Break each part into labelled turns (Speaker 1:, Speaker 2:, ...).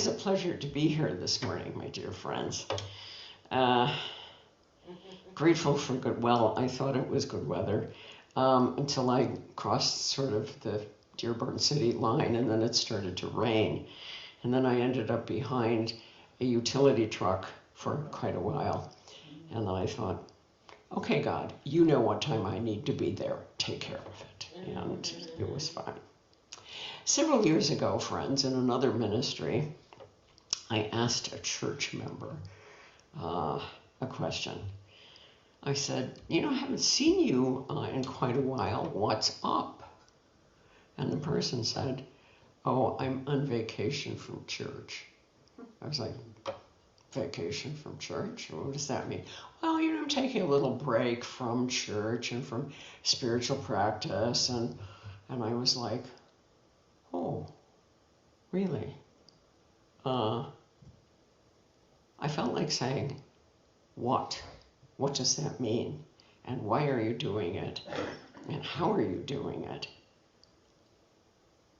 Speaker 1: It's a pleasure to be here this morning, my dear friends. Uh, Grateful for good, well, I thought it was good weather until I crossed sort of the Dearborn City line, and then it started to rain. And then I ended up behind a utility truck for quite a while. And then I thought, okay, God, you know what time I need to be there. Take care of it. And it was fine. Several years ago, friends, in another ministry, I asked a church member a question. I said, I haven't seen you in quite a while. What's up? And the person said, oh, I'm on vacation from church. I was like, vacation from church? What does that mean? Well, I'm taking a little break from church and from spiritual practice. And I was like, oh, really? I felt like saying, what? What does that mean? And why are you doing it? And how are you doing it?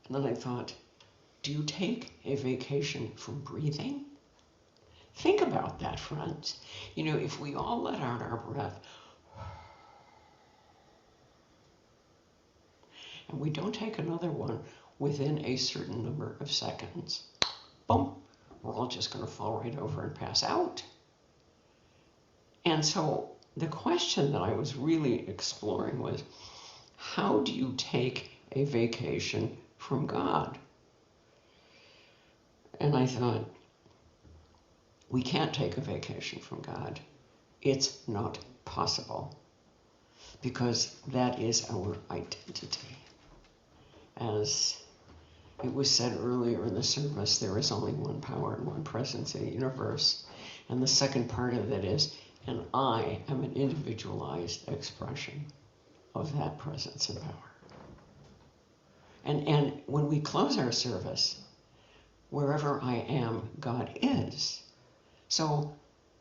Speaker 1: And then I thought, do you take a vacation from breathing? Think about that, friends. If we all let out our breath, and we don't take another one within a certain number of seconds, boom, we're all just going to fall right over and pass out. And so the question that I was really exploring was, how do you take a vacation from God? And I thought, we can't take a vacation from God. It's not possible, because that is our identity. As it was said earlier in the service, there is only one power and one presence in the universe. And the second part of it is, and I am an individualized expression of that presence and power. And when we close our service, wherever I am, God is. So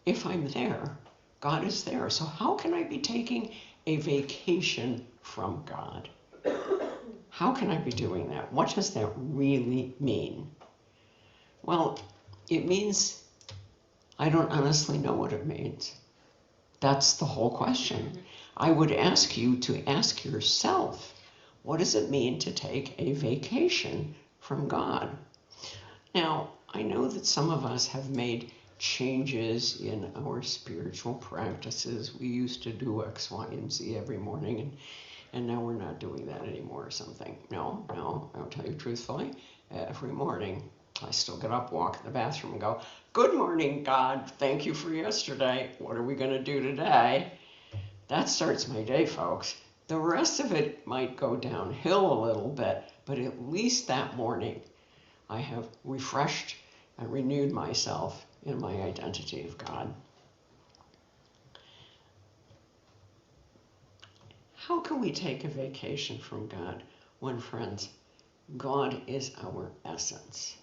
Speaker 1: if I'm there, God is there. So how can I be taking a vacation from God? How can I be doing that? What does that really mean? Well, it means I don't honestly know what it means. That's the whole question. I would ask you to ask yourself, what does it mean to take a vacation from God? Now, I know that some of us have made changes in our spiritual practices. We used to do X, Y, and Z every morning, and now we're not doing that anymore or something. No, I'll tell you truthfully, every morning I still get up, walk in the bathroom, and go, good morning, God. Thank you for yesterday. What are we going to do today? That starts my day, folks. The rest of it might go downhill a little bit, but at least that morning I have refreshed and renewed myself in my identity of God. How can we take a vacation from God when, friends, God is our essence?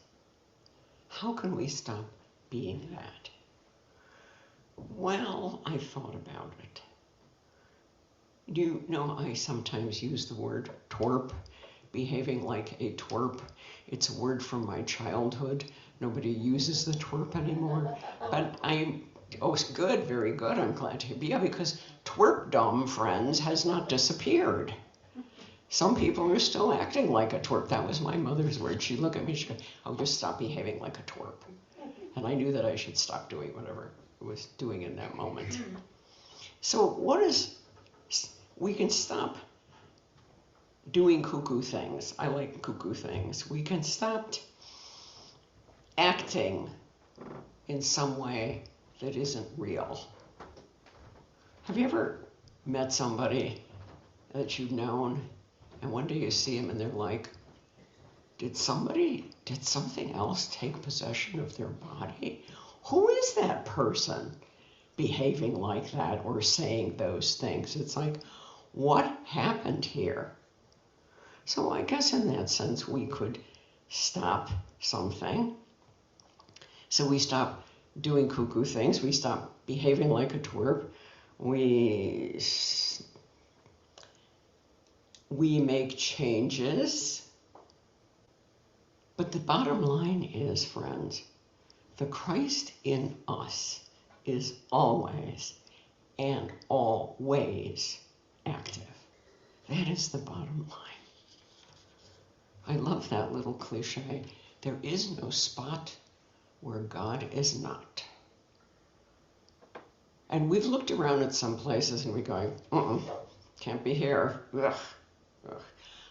Speaker 1: How can we stop being that? Well, I thought about it. I sometimes use the word twerp, behaving like a twerp. It's a word from my childhood. Nobody uses the twerp anymore. But good, very good. I'm glad to hear. Yeah, because twerpdom, friends, has not disappeared. Some people are still acting like a twerp. That was my mother's word. She'd look at me, she'd go, oh, just stop behaving like a twerp. And I knew that I should stop doing whatever I was doing in that moment. So we can stop doing cuckoo things. I like cuckoo things. We can stop acting in some way that isn't real. Have you ever met somebody that you've known, and one day you see them and they're like, did something else take possession of their body? Who is that person behaving like that or saying those things? It's like, what happened here? So I guess in that sense, we could stop something. So we stop doing cuckoo things. We stop behaving like a twerp. We make changes But the bottom line is, friends, the Christ in us is always and always active. That is the bottom line. I love that little cliche. There is no spot where God is not. And we've looked around at some places and we're going, can't be here. Ugh, ugh.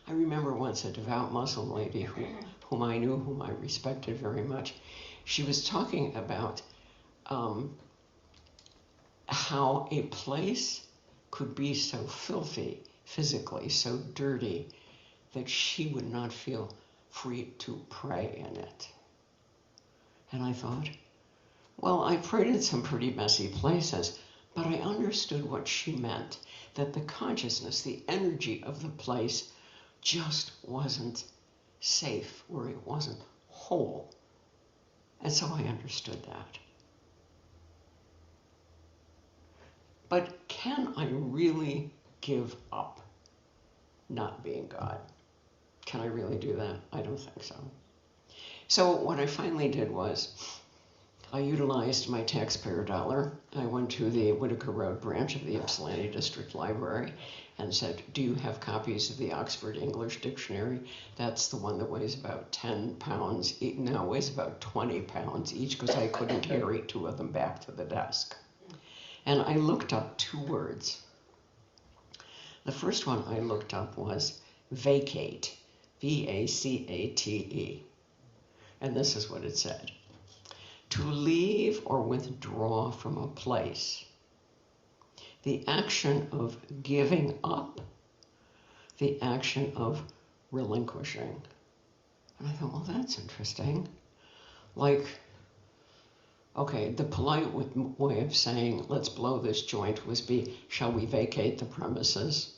Speaker 1: I remember once a devout Muslim lady whom I knew, whom I respected very much. She was talking about how a place could be so filthy, physically, so dirty, that she would not feel free to pray in it. And I thought, well, I prayed in some pretty messy places, but I understood what she meant, that the consciousness, the energy of the place just wasn't safe, or it wasn't whole. And so I understood that. But can I really give up not being God? Can I really do that? I don't think so. So what I finally did was I utilized my taxpayer dollar. I went to the Whitaker Road branch of the Ypsilanti District Library and said, do you have copies of the Oxford English Dictionary? That's the one that weighs about 10 pounds. No, it weighs about 20 pounds each because I couldn't carry two of them back to the desk. And I looked up two words. The first one I looked up was vacate, V-A-C-A-T-E. And this is what it said. To leave or withdraw from a place. The action of giving up, the action of relinquishing. And I thought, well, that's interesting. Like, okay, the polite way of saying, let's blow this joint was be, shall we vacate the premises?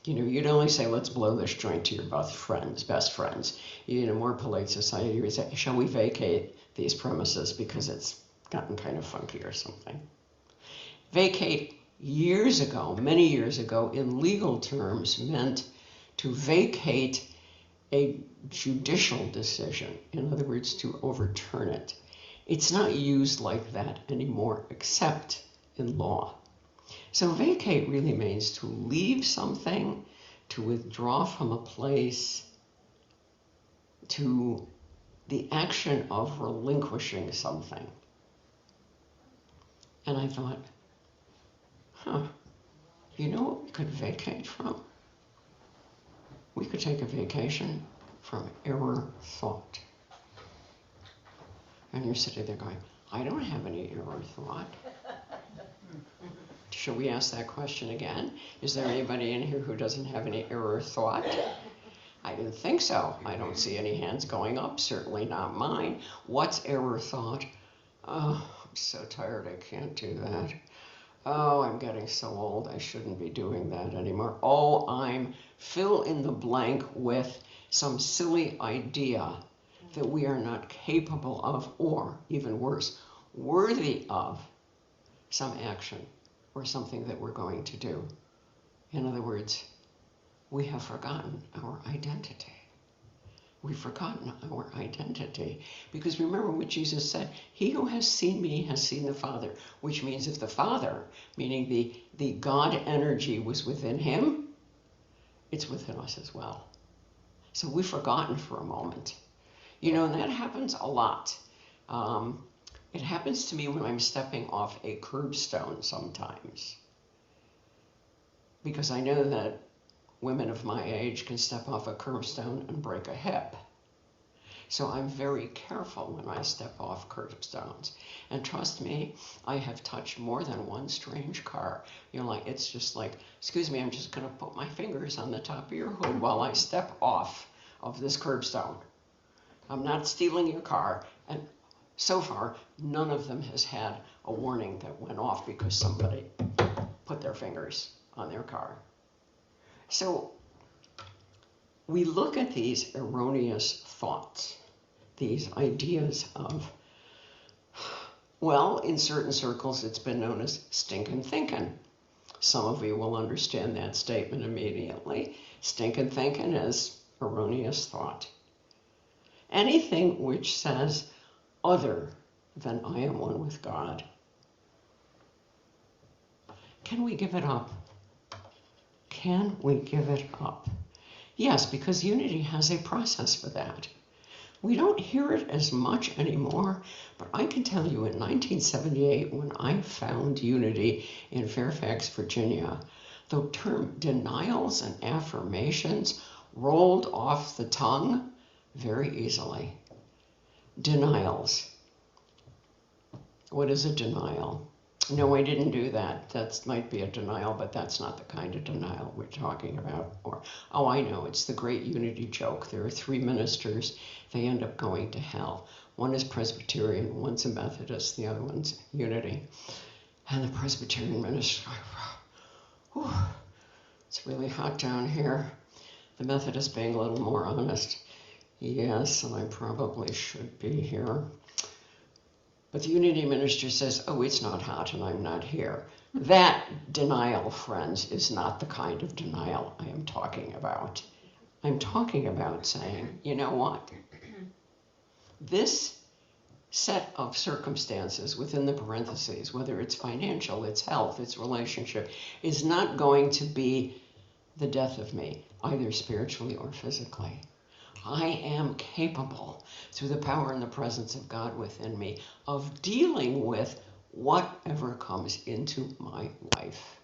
Speaker 1: You know, you'd only say, let's blow this joint to your best friends. In a more polite society, you would say, shall we vacate these premises because it's gotten kind of funky or something. Vacate years ago, many years ago, in legal terms, meant to vacate a judicial decision. In other words, to overturn it. It's not used like that anymore, except in law. So vacate really means to leave something, to withdraw from a place, to the action of relinquishing something. And I thought, you know what we could vacate from? We could take a vacation from error thought. And you're sitting there going, I don't have any error thought. Shall we ask that question again? Is there anybody in here who doesn't have any error thought? I didn't think so. I don't see any hands going up, certainly not mine. What's error thought? Oh, I'm so tired, I can't do that. Oh, I'm getting so old, I shouldn't be doing that anymore. Oh, I'm fill in the blank with some silly idea that we are not capable of, or even worse, worthy of some action or something that we're going to do. In other words, we have forgotten our identity. We've forgotten our identity. Because remember what Jesus said, he who has seen me has seen the Father, which means if the Father, meaning the God energy was within him, it's within us as well. So we've forgotten for a moment. You know, and that happens a lot. It happens to me when I'm stepping off a curbstone sometimes. Because I know that women of my age can step off a curbstone and break a hip. So I'm very careful when I step off curbstones. And trust me, I have touched more than one strange car. You know, like, it's just like, excuse me, I'm just going to put my fingers on the top of your hood while I step off of this curbstone. I'm not stealing your car. And so far, none of them has had a warning that went off because somebody put their fingers on their car. So we look at these erroneous thoughts, these ideas of, well, in certain circles it's been known as stinking thinking. Some of you will understand that statement immediately. Stinking thinking is erroneous thought. anything which says other than I am one with God. Can we give it up? Can we give it up? Yes, because unity has a process for that. We don't hear it as much anymore, but I can tell you in 1978, when I found unity in Fairfax, Virginia, the term denials and affirmations rolled off the tongue very easily. Denials. What is a denial? No, I didn't do that. That might be a denial, but that's not the kind of denial we're talking about. Or, oh, I know, it's the great unity joke. There are 3 ministers. They end up going to hell. One is Presbyterian, one's a Methodist, the other one's Unity. And the Presbyterian minister, whew, it's really hot down here. The Methodist being a little more honest. Yes, I probably should be here. But the Unity minister says, oh, it's not hot and I'm not here. That denial, friends, is not the kind of denial I am talking about. I'm talking about saying, you know what? This set of circumstances within the parentheses, whether it's financial, it's health, it's relationship, is not going to be the death of me, either spiritually or physically. I am capable, through the power and the presence of God within me, of dealing with whatever comes into my life.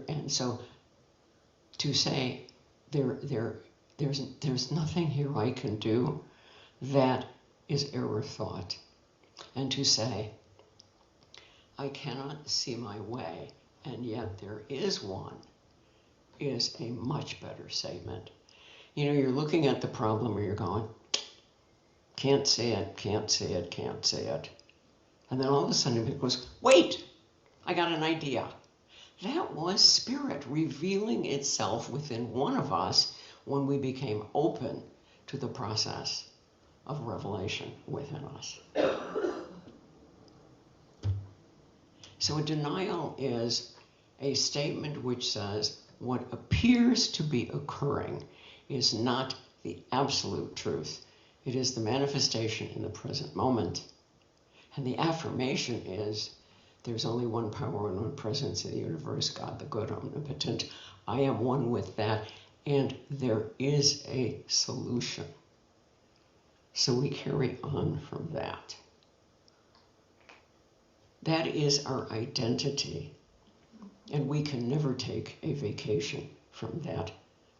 Speaker 1: And so to say there's nothing here I can do, that is error thought. And to say I cannot see my way, and yet there is one, is a much better statement. You know, you're looking at the problem where you're going, can't see it, can't see it, can't see it. And then all of a sudden it goes, wait, I got an idea. That was Spirit revealing itself within one of us when we became open to the process of revelation within us. So a denial is a statement which says what appears to be occurring is not the absolute truth. It is the manifestation in the present moment. And the affirmation is there's only one power and one presence in the universe, God the good, omnipotent. I am one with that, and there is a solution. So we carry on from that. That is our identity, and we can never take a vacation from that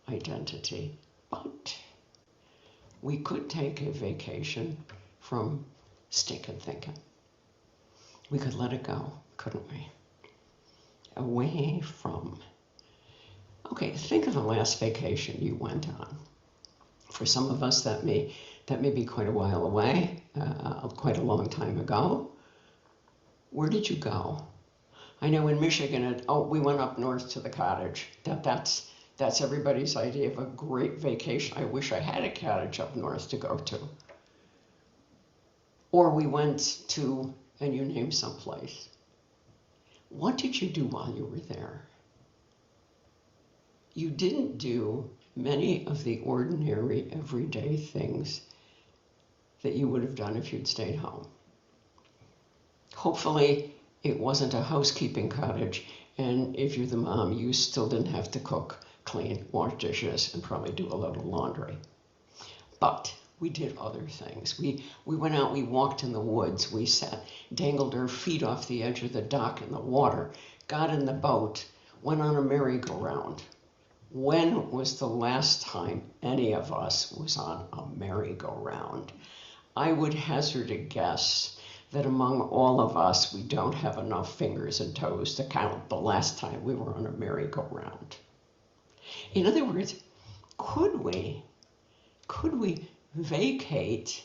Speaker 1: identity. But we could take a vacation from stinking thinking. We could let it go, couldn't we? Away from. Okay, think of the last vacation you went on. For some of us, that may be quite a while away, quite a long time ago. Where did you go? I know in Michigan, we went up north to the cottage. That's everybody's idea of a great vacation. I wish I had a cottage up north to go to. Or we went to, and you name someplace. What did you do while you were there? You didn't do many of the ordinary, everyday things that you would have done if you'd stayed home. Hopefully, it wasn't a housekeeping cottage, and if you're the mom, you still didn't have to cook, clean, wash dishes, and probably do a little laundry. But we did other things. We went out, we walked in the woods, we dangled our feet off the edge of the dock in the water, got in the boat, went on a merry-go-round. When was the last time any of us was on a merry-go-round? I would hazard a guess that among all of us, we don't have enough fingers and toes to count the last time we were on a merry-go-round. In other words, could we vacate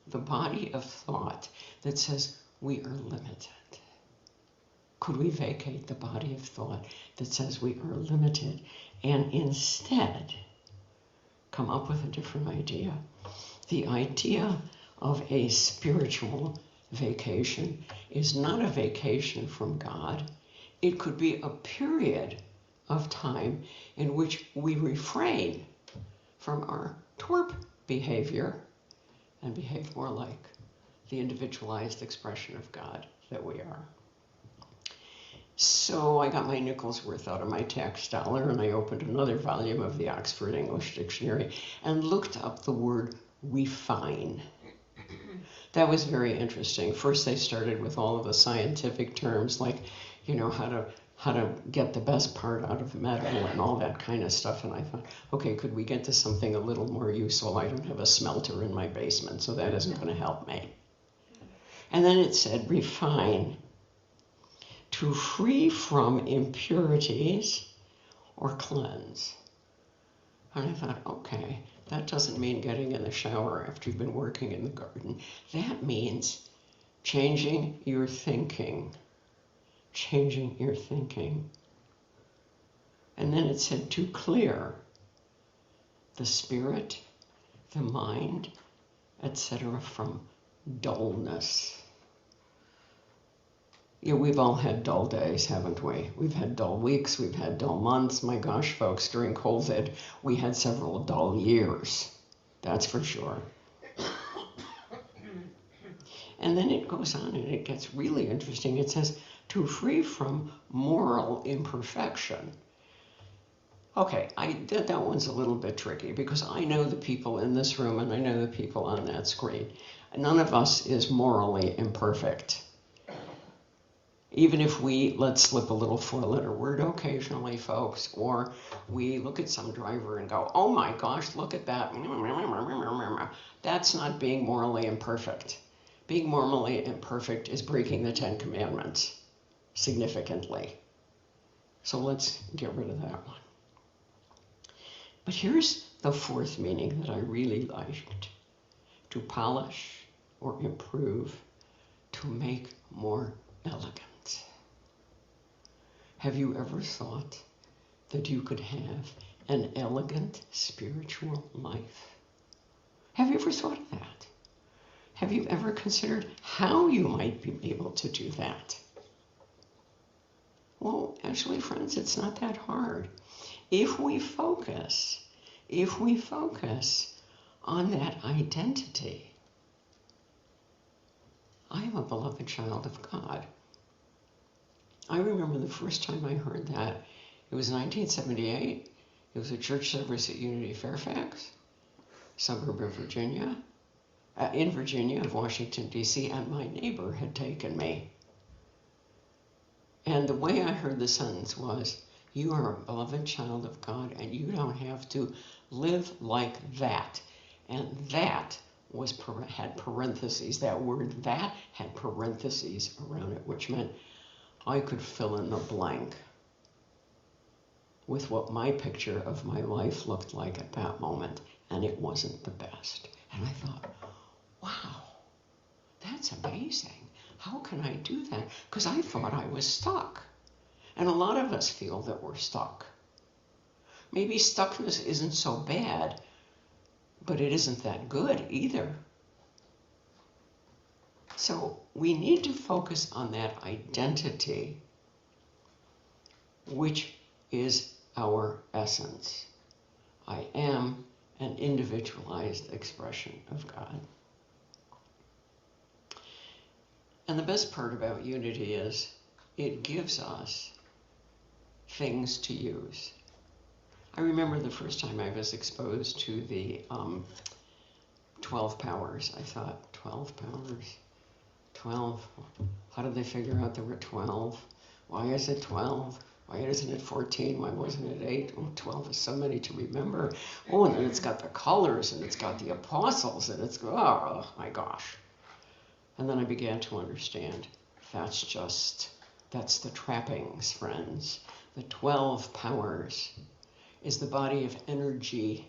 Speaker 1: the body of thought that says we are limited? Could we vacate the body of thought that says we are limited and instead come up with a different idea? The idea of a spiritual vacation is not a vacation from God. It could be a period of time in which we refrain from our torp behavior and behave more like the individualized expression of God that we are. So I got my nickel's worth out of my tax dollar and I opened another volume of the Oxford English Dictionary and looked up the word refine. That was very interesting. First they started with all of the scientific terms like, how to get the best part out of metal and all that kind of stuff. And I thought, okay, could we get to something a little more useful? I don't have a smelter in my basement, so that isn't going to help me. And then it said refine, to free from impurities or cleanse. And I thought, okay, that doesn't mean getting in the shower after you've been working in the garden. That means changing your thinking. Changing your thinking. And then it said to clear the spirit, the mind, etc. from dullness. Yeah, we've all had dull days, haven't we? We've had dull weeks, we've had dull months. My gosh, folks, during COVID, we had several dull years. That's for sure. And then it goes on and it gets really interesting. It says, to free from moral imperfection. Okay, that one's a little bit tricky because I know the people in this room and I know the people on that screen. None of us is morally imperfect. Even if we let slip a little four-letter word occasionally, folks, or we look at some driver and go, oh my gosh, look at that. That's not being morally imperfect. Being morally imperfect is breaking the Ten Commandments significantly. So let's get rid of that one. But here's the fourth meaning that I really liked. To polish or improve, to make more elegant. Have you ever thought that you could have an elegant spiritual life? Have you ever thought of that? Have you ever considered how you might be able to do that? Well, actually, friends, it's not that hard. If we focus on that identity, I am a beloved child of God. I remember the first time I heard that. It was 1978. It was a church service at Unity Fairfax, suburb of Virginia, in Virginia of Washington, D.C., and my neighbor had taken me. And the way I heard the sentence was, you are a beloved child of God and you don't have to live like that. And that had parentheses. That word that had parentheses around it, which meant I could fill in the blank with what my picture of my life looked like at that moment. And it wasn't the best. And I thought, wow, that's amazing. How can I do that? Because I thought I was stuck. And a lot of us feel that we're stuck. Maybe stuckness isn't so bad, but it isn't that good either. So we need to focus on that identity, which is our essence. I am an individualized expression of God. And the best part about Unity is it gives us things to use. I remember the first time I was exposed to the 12 powers. I thought, 12 powers? 12? How did they figure out there were 12? Why is it 12? Why isn't it 14? Why wasn't it 8? Oh, 12 is so many to remember. Oh, and then it's got the colors, and it's got the apostles, and it's, oh my gosh. And then I began to understand, that's the trappings, friends. The 12 powers is the body of energy,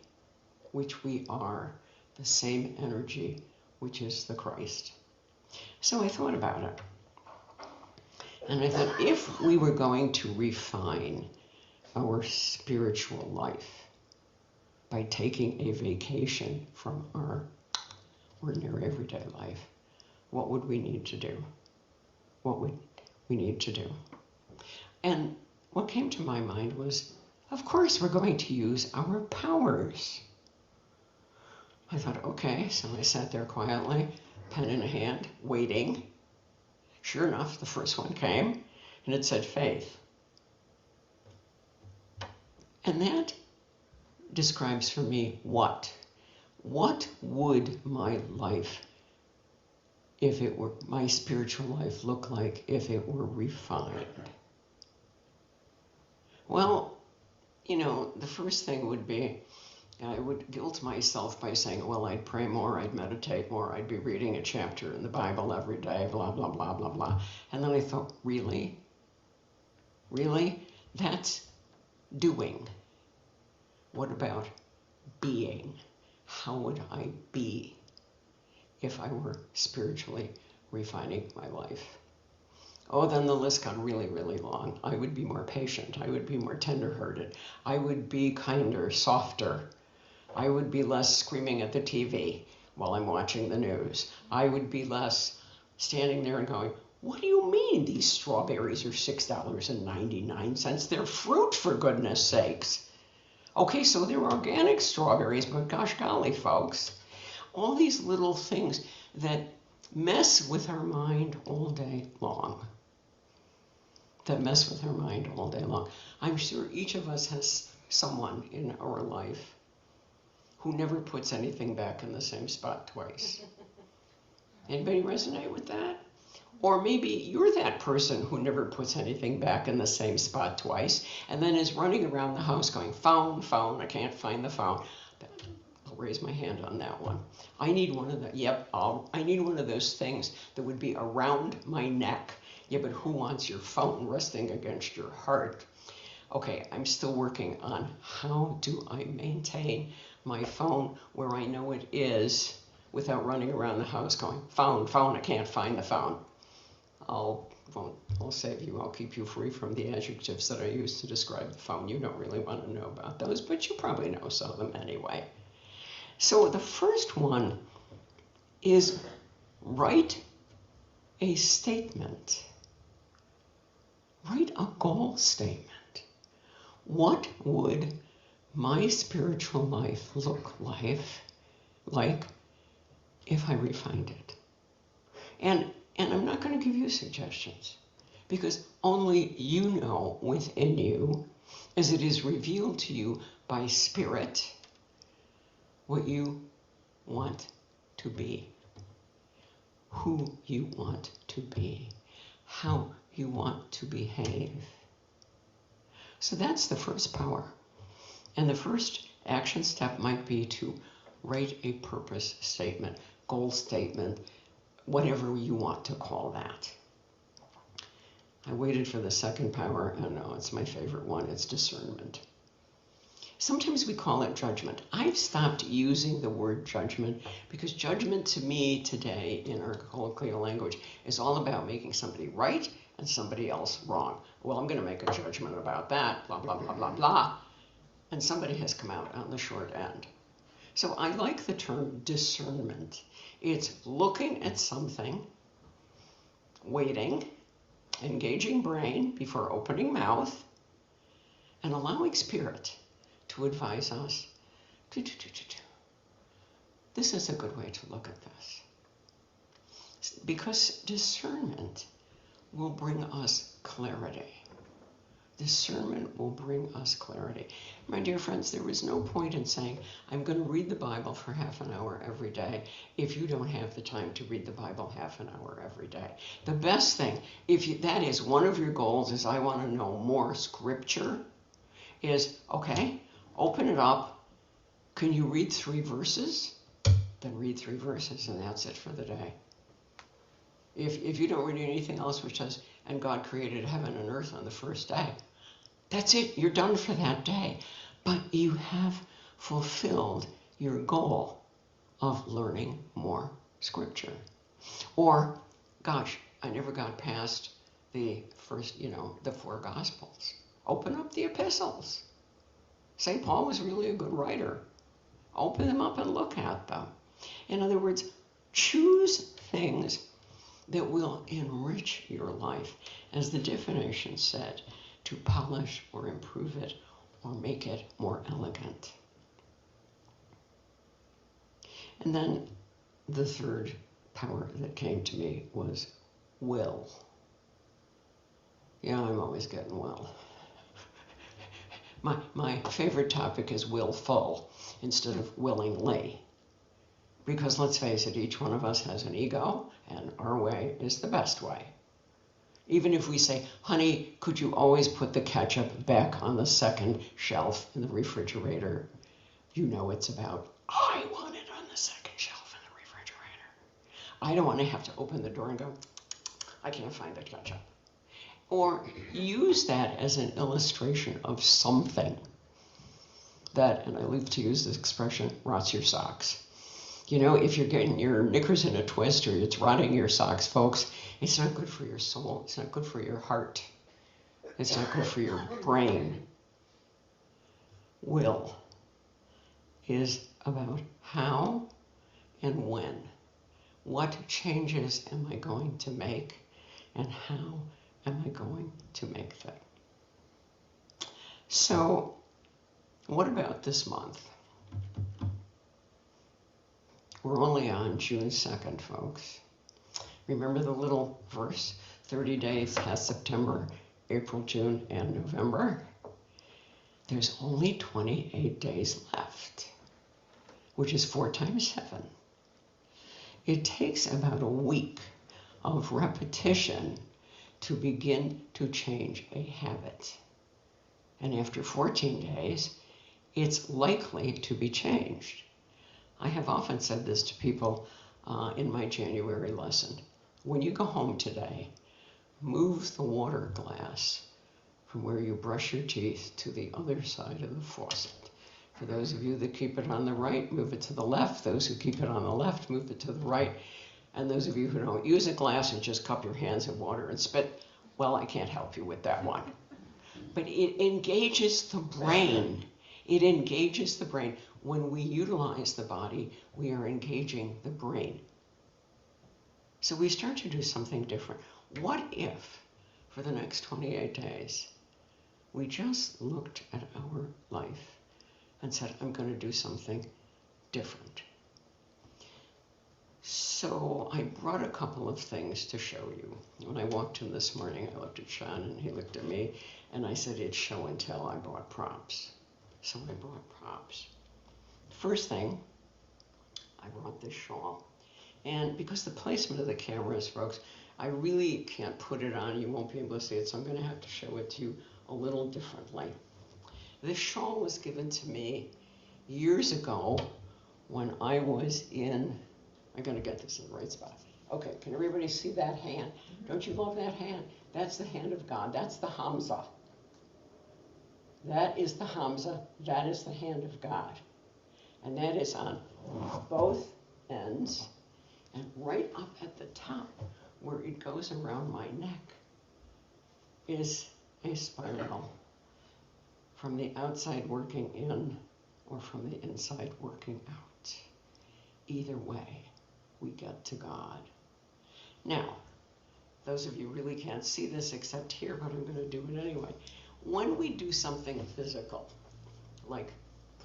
Speaker 1: which we are, the same energy, which is the Christ. So I thought about it. And I thought, if we were going to refine our spiritual life by taking a vacation from our ordinary everyday life, what would we need to do? What would we need to do? And what came to my mind was, of course, we're going to use our powers. I thought, okay, so I sat there quietly, pen in hand, waiting. Sure enough, the first one came, and it said faith. And that describes for me what? What would my life, if it were, my spiritual life look like if it were refined? Well, the first thing would be, I would guilt myself by saying, well, I'd pray more, I'd meditate more, I'd be reading a chapter in the Bible every day, blah, blah, blah, blah, blah. And then I thought, really? Really? That's doing. What about being? How would I be if I were spiritually refining my life? Oh, then the list got really, really long. I would be more patient. I would be more tenderhearted. I would be kinder, softer. I would be less screaming at the TV while I'm watching the news. I would be less standing there and going, what do you mean these strawberries are $6.99? They're fruit, for goodness sakes. Okay, so they're organic strawberries, but gosh golly, folks. All these little things that mess with our mind all day long. I'm sure each of us has someone in our life who never puts anything back in the same spot twice. Anybody resonate with that? Or maybe you're that person who never puts anything back in the same spot twice and then is running around the house going, phone, I can't find the phone. I'll raise my hand on that one. I need one of I need one of those things that would be around my neck. Yeah, but who wants your phone resting against your heart? Okay, I'm still working on how do I maintain my phone where I know it is without running around the house going, phone, I can't find the phone. I'll save you. I'll keep you free from the adjectives that I use to describe the phone. You don't really want to know about those, but you probably know some of them anyway. So the first one is write a statement. Write a goal statement. What would my spiritual life look like if I refined it? And I'm not going to give you suggestions because only you know within you, as it is revealed to you by Spirit, what you want to be, who you want to be, how you want to behave. So that's the first power. And the first action step might be to write a purpose statement, goal statement, whatever you want to call that. I waited for the second power, and no, it's my favorite one, it's discernment. Sometimes we call it judgment. I've stopped using the word judgment because judgment to me today in our colloquial language is all about making somebody right and somebody else wrong. Well, I'm going to make a judgment about that, blah, blah, blah, blah, blah. And somebody has come out on the short end. So I like the term discernment. It's looking at something, waiting, engaging brain before opening mouth, and allowing Spirit to advise us. This is a good way to look at this. Because discernment will bring us clarity. Discernment will bring us clarity. My dear friends, there is no point in saying, I'm going to read the Bible for half an hour every day if you don't have the time to read the Bible half an hour every day. The best thing, that is one of your goals, is I want to know more scripture, is, okay, open it up. Can you read 3 verses? Then read 3 verses, and that's it for the day. If you don't read anything else which says, and God created heaven and earth on the first day, that's it. You're done for that day. But you have fulfilled your goal of learning more scripture. Or, gosh, I never got past the first, the 4 Gospels. Open up the epistles. St. Paul was really a good writer. Open them up and look at them. In other words, choose things that will enrich your life, as the definition said, to polish or improve it or make it more elegant. And then the third power that came to me was will. Yeah, I'm always getting will. My favorite topic is willful instead of willingly. Because let's face it, each one of us has an ego, and our way is the best way. Even if we say, honey, could you always put the ketchup back on the second shelf in the refrigerator? You know it's about, I want it on the second shelf in the refrigerator. I don't want to have to open the door and go, I can't find the ketchup. Or use that as an illustration of something that, and I like to use this expression, rots your socks. You know, if you're getting your knickers in a twist or it's rotting your socks, folks, it's not good for your soul. It's not good for your heart. It's not good for your brain. Will is about how and when. What changes am I going to make, and how am I going to make them? So, what about this month? We're only on June 2nd, folks. Remember the little verse? 30 days past September, April, June, and November. There's only 28 days left, which is 4 times 7. It takes about a week of repetition to begin to change a habit. And after 14 days, it's likely to be changed. I have often said this to people in my January lesson. When you go home today, move the water glass from where you brush your teeth to the other side of the faucet. For those of you that keep it on the right, move it to the left. Those who keep it on the left, move it to the right. And those of you who don't use a glass and just cup your hands in water and spit, well, I can't help you with that one. But it engages the brain. It engages the brain. When we utilize the body, we are engaging the brain. So we start to do something different. What if, for the next 28 days, we just looked at our life and said, I'm going to do something different? So I brought a couple of things to show you. When I walked in this morning, I looked at Sean and he looked at me, and I said, it's show and tell. I brought props. So I brought props. First thing, I brought this shawl. And because the placement of the cameras, folks, I really can't put it on. You won't be able to see it, so I'm going to have to show it to you a little differently. This shawl was given to me years ago when I was in, I'm going to get this in the right spot. Okay, can everybody see that hand? Don't you love that hand? That's the hand of God. That's the Hamza. That is the Hamza. That is the hand of God. And that is on both ends. And right up at the top, where it goes around my neck, is a spiral from the outside working in or from the inside working out. Either way, we get to God. Now, those of you really can't see this except here, but I'm going to do it anyway. When we do something physical, like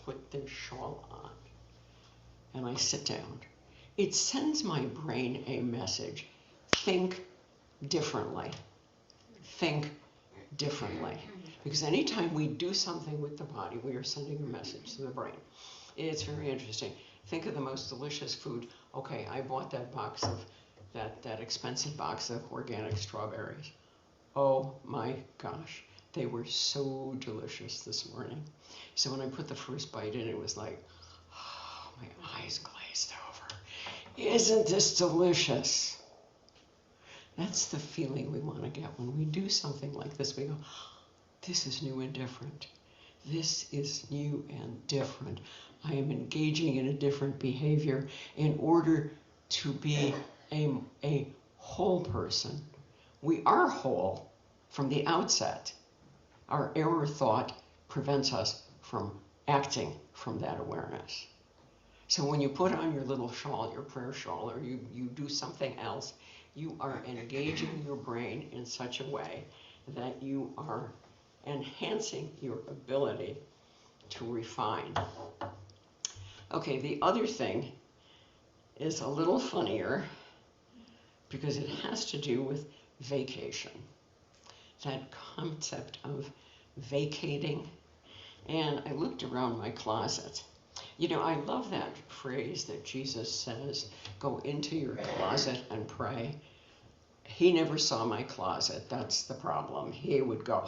Speaker 1: put this shawl on, and I sit down, it sends my brain a message. Think differently. Think differently. Because anytime we do something with the body, we are sending a message to the brain. It's very interesting. Think of the most delicious food. Okay, I bought that box of, that expensive box of organic strawberries. Oh my gosh, they were so delicious this morning. So when I put the first bite in, it was like, oh, my eyes glazed over. Isn't this delicious? That's the feeling we want to get when we do something like this. We go, this is new and different. This is new and different. I am engaging in a different behavior in order to be a whole person. We are whole from the outset. Our error thought prevents us from acting from that awareness. So when you put on your little shawl, your prayer shawl, or you do something else, you are engaging your brain in such a way that you are enhancing your ability to refine. Okay, the other thing is a little funnier because it has to do with vacation. That concept of vacating. And I looked around my closet. You know, I love that phrase that Jesus says, go into your closet and pray. He never saw my closet. That's the problem. He would go,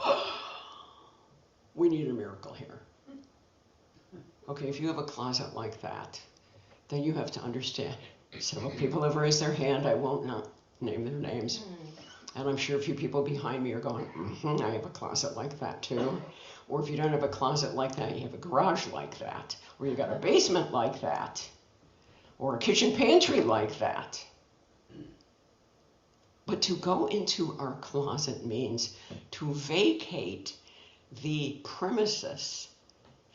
Speaker 1: we need a miracle here. Okay, if you have a closet like that, then you have to understand. Several people have raised their hand. I won't not name their names. And I'm sure a few people behind me are going, I have a closet like that too. Or if you don't have a closet like that, you have a garage like that. Or you got a basement like that. Or a kitchen pantry like that. But to go into our closet means to vacate the premises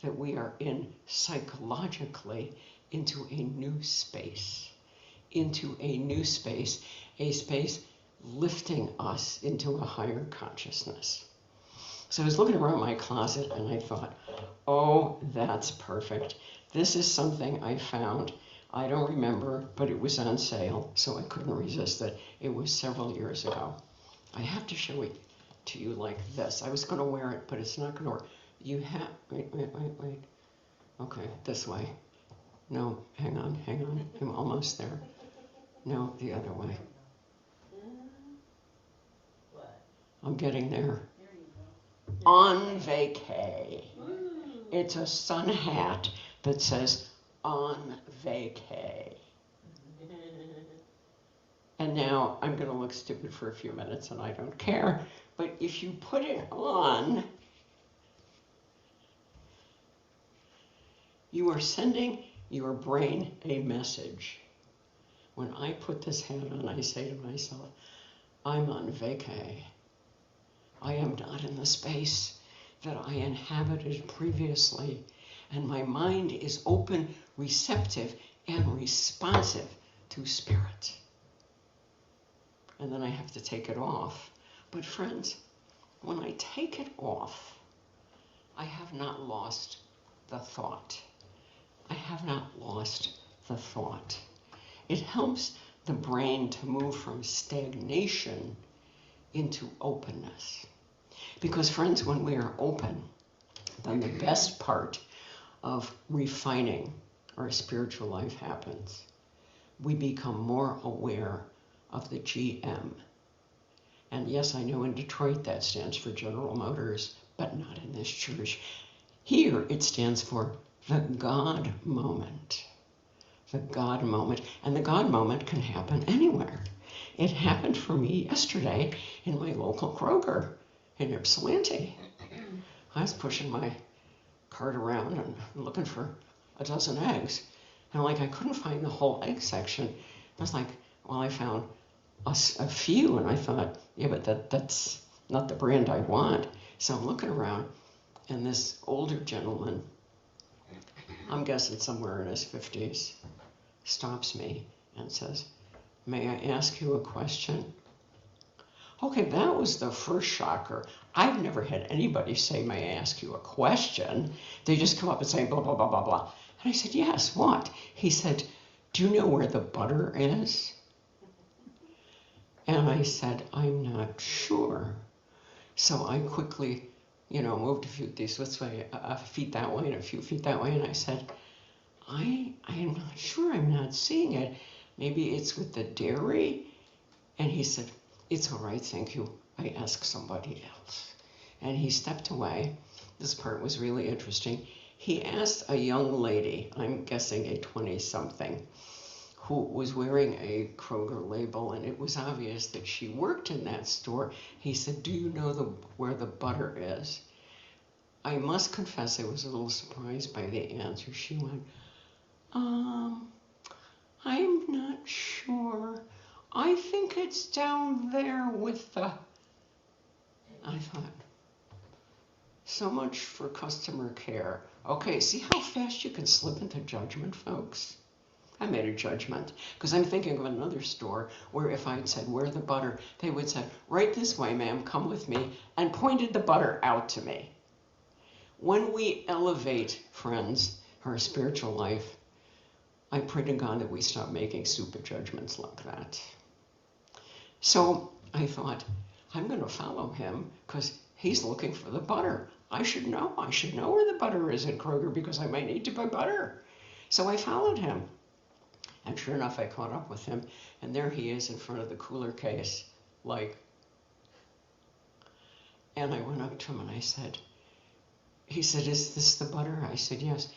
Speaker 1: that we are in psychologically into a new space. Into a new space, a space lifting us into a higher consciousness. So I was looking around my closet and I thought, oh, that's perfect. This is something I found. I don't remember, but it was on sale, so I couldn't resist it. It was several years ago. I have to show it to you like this. I was going to wear it, but it's not going to work. You have, wait. Okay, this way. No, hang on. I'm almost there. No, the other way. I'm getting there. On vacay. It's a sun hat that says on vacay. And now I'm going to look stupid for a few minutes and I don't care. But if you put it on, you are sending your brain a message. When I put this hat on, I say to myself, I'm on vacay. I am not in the space that I inhabited previously, and my mind is open, receptive, and responsive to spirit. And then I have to take it off. But friends, when I take it off, I have not lost the thought. I have not lost the thought. It helps the brain to move from stagnation into openness. Because friends, when we are open, then the best part of refining our spiritual life happens. We become more aware of the GM. And yes, I know in Detroit that stands for General Motors, but not in this church. Here it stands for the God moment. The God moment. And the God moment can happen anywhere. It happened for me yesterday in my local Kroger in Ypsilanti. I was pushing my cart around and looking for a dozen eggs. And I couldn't find the whole egg section. I was like, well, I found a few. And I thought, yeah, but that's not the brand I want. So I'm looking around, and this older gentleman, I'm guessing somewhere in his 50s, stops me and says, may I ask you a question? Okay, that was the first shocker. I've never had anybody say, may I ask you a question? They just come up and say, blah, blah, blah, blah, blah. And I said, yes, what? He said, do you know where the butter is? And I said, I'm not sure. So I quickly, moved a few this way, a feet that way, and a few feet that way. And I said, I am not sure. I'm not seeing it. Maybe it's with the dairy. And he said, it's all right, thank you. I asked somebody else. And he stepped away. This part was really interesting. He asked a young lady, I'm guessing a 20-something, who was wearing a Kroger label, and it was obvious that she worked in that store. He said, do you know where the butter is? I must confess I was a little surprised by the answer. She went, I'm not sure. I think it's down there with the... I thought, so much for customer care. Okay, see how fast you can slip into judgment, folks? I made a judgment because I'm thinking of another store where if I'd said, where the butter, they would say, right this way, ma'am, come with me, and pointed the butter out to me. When we elevate, friends, our spiritual life, I pray to God that we stop making stupid judgments like that. So I thought, I'm going to follow him because he's looking for the butter. I should know where the butter is at Kroger because I might need to buy butter. So I followed him. And sure enough, I caught up with him. And there he is in front of the cooler case, and I went up to him and I said, he said, is this the butter? I said, yes.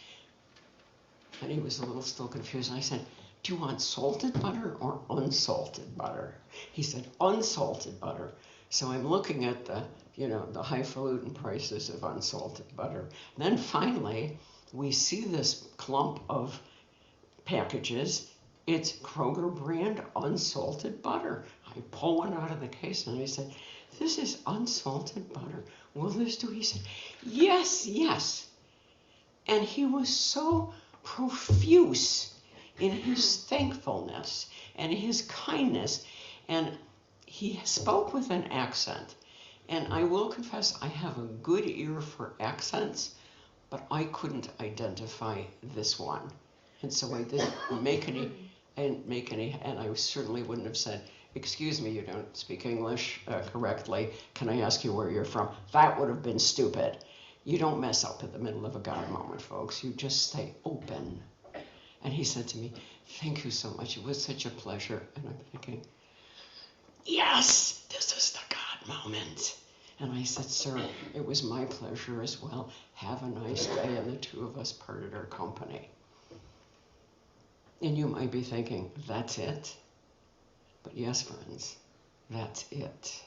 Speaker 1: And he was a little still confused. And I said, do you want salted butter or unsalted butter? He said, unsalted butter. So I'm looking at the highfalutin prices of unsalted butter. And then finally, we see this clump of packages. It's Kroger brand unsalted butter. I pull one out of the case and I said, this is unsalted butter. Will this do? He said, yes, yes. And he was so profuse in his thankfulness and his kindness. And he spoke with an accent. And I will confess, I have a good ear for accents, but I couldn't identify this one. And so I didn't make any, and I certainly wouldn't have said, excuse me, you don't speak English correctly. Can I ask you where you're from? That would have been stupid. You don't mess up in the middle of a God moment, folks. You just stay open. And he said to me, thank you so much. It was such a pleasure. And I'm thinking, yes, this is the God moment. And I said, sir, it was my pleasure as well. Have a nice day. And the two of us parted our company. And you might be thinking, that's it? But yes, friends, that's it.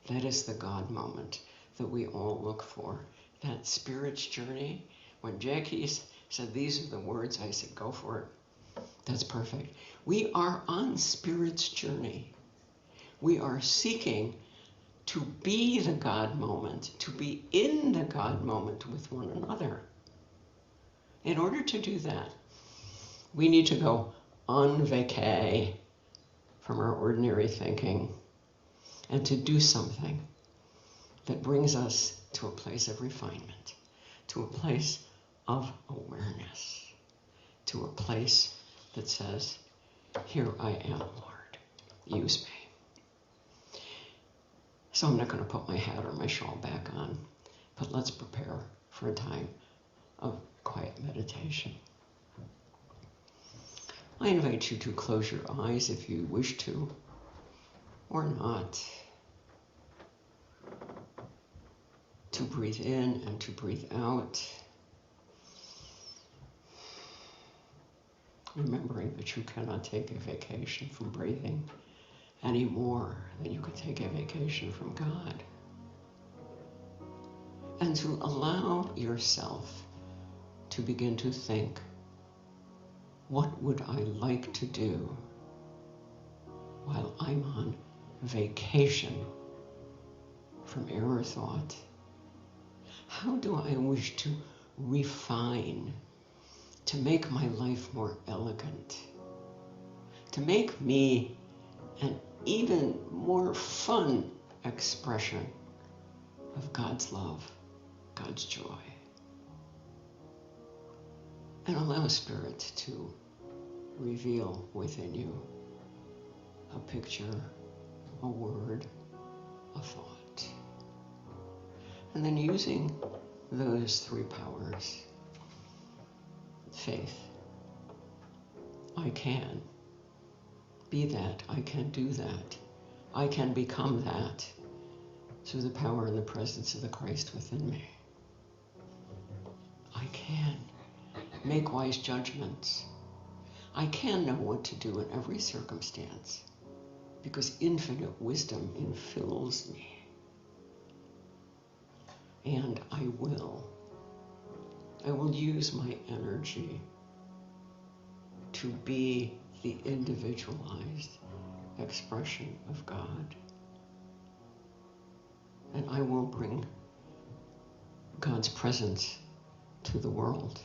Speaker 1: That is the God moment that we all look for. That Spirit's journey. When Jackie said, these are the words, I said, go for it. That's perfect. We are on Spirit's journey. We are seeking to be the God moment, to be in the God moment with one another. In order to do that, we need to go on vacay from our ordinary thinking and to do something that brings us to a place of refinement, to a place of awareness, to a place that says, here I am, Lord, use me. So I'm not going to put my hat or my shawl back on, but let's prepare for a time of quiet meditation. I invite you to close your eyes if you wish to, or not. To breathe in and to breathe out. Remembering that you cannot take a vacation from breathing any more than you can take a vacation from God. And to allow yourself to begin to think, what would I like to do while I'm on vacation from error thought? How do I wish to refine, to make my life more elegant, to make me an even more fun expression of God's love, God's joy? And allow Spirit to reveal within you a picture, a word, a thought. And then using those three powers, faith, I can be that, I can do that, I can become that through the power and the presence of the Christ within me. I can make wise judgments. I can know what to do in every circumstance because infinite wisdom infills me. And I will use my energy to be the individualized expression of God. And I will bring God's presence to the world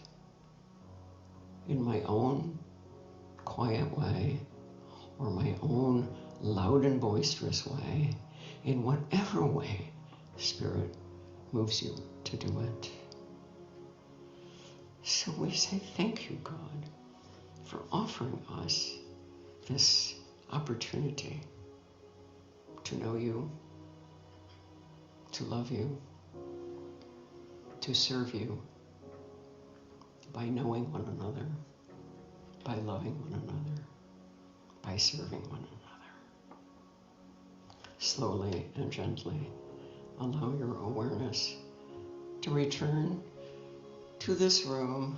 Speaker 1: in my own quiet way or my own loud and boisterous way, in whatever way Spirit moves you to do it. So we say, thank you, God. for offering us this opportunity to know you, to love you, to serve you by knowing one another, by loving one another, by serving one another. Slowly and gently allow your awareness to return to this room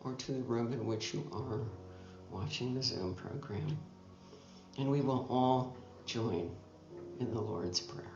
Speaker 1: or to the room in which you are watching the Zoom program. And we will all join in the Lord's Prayer.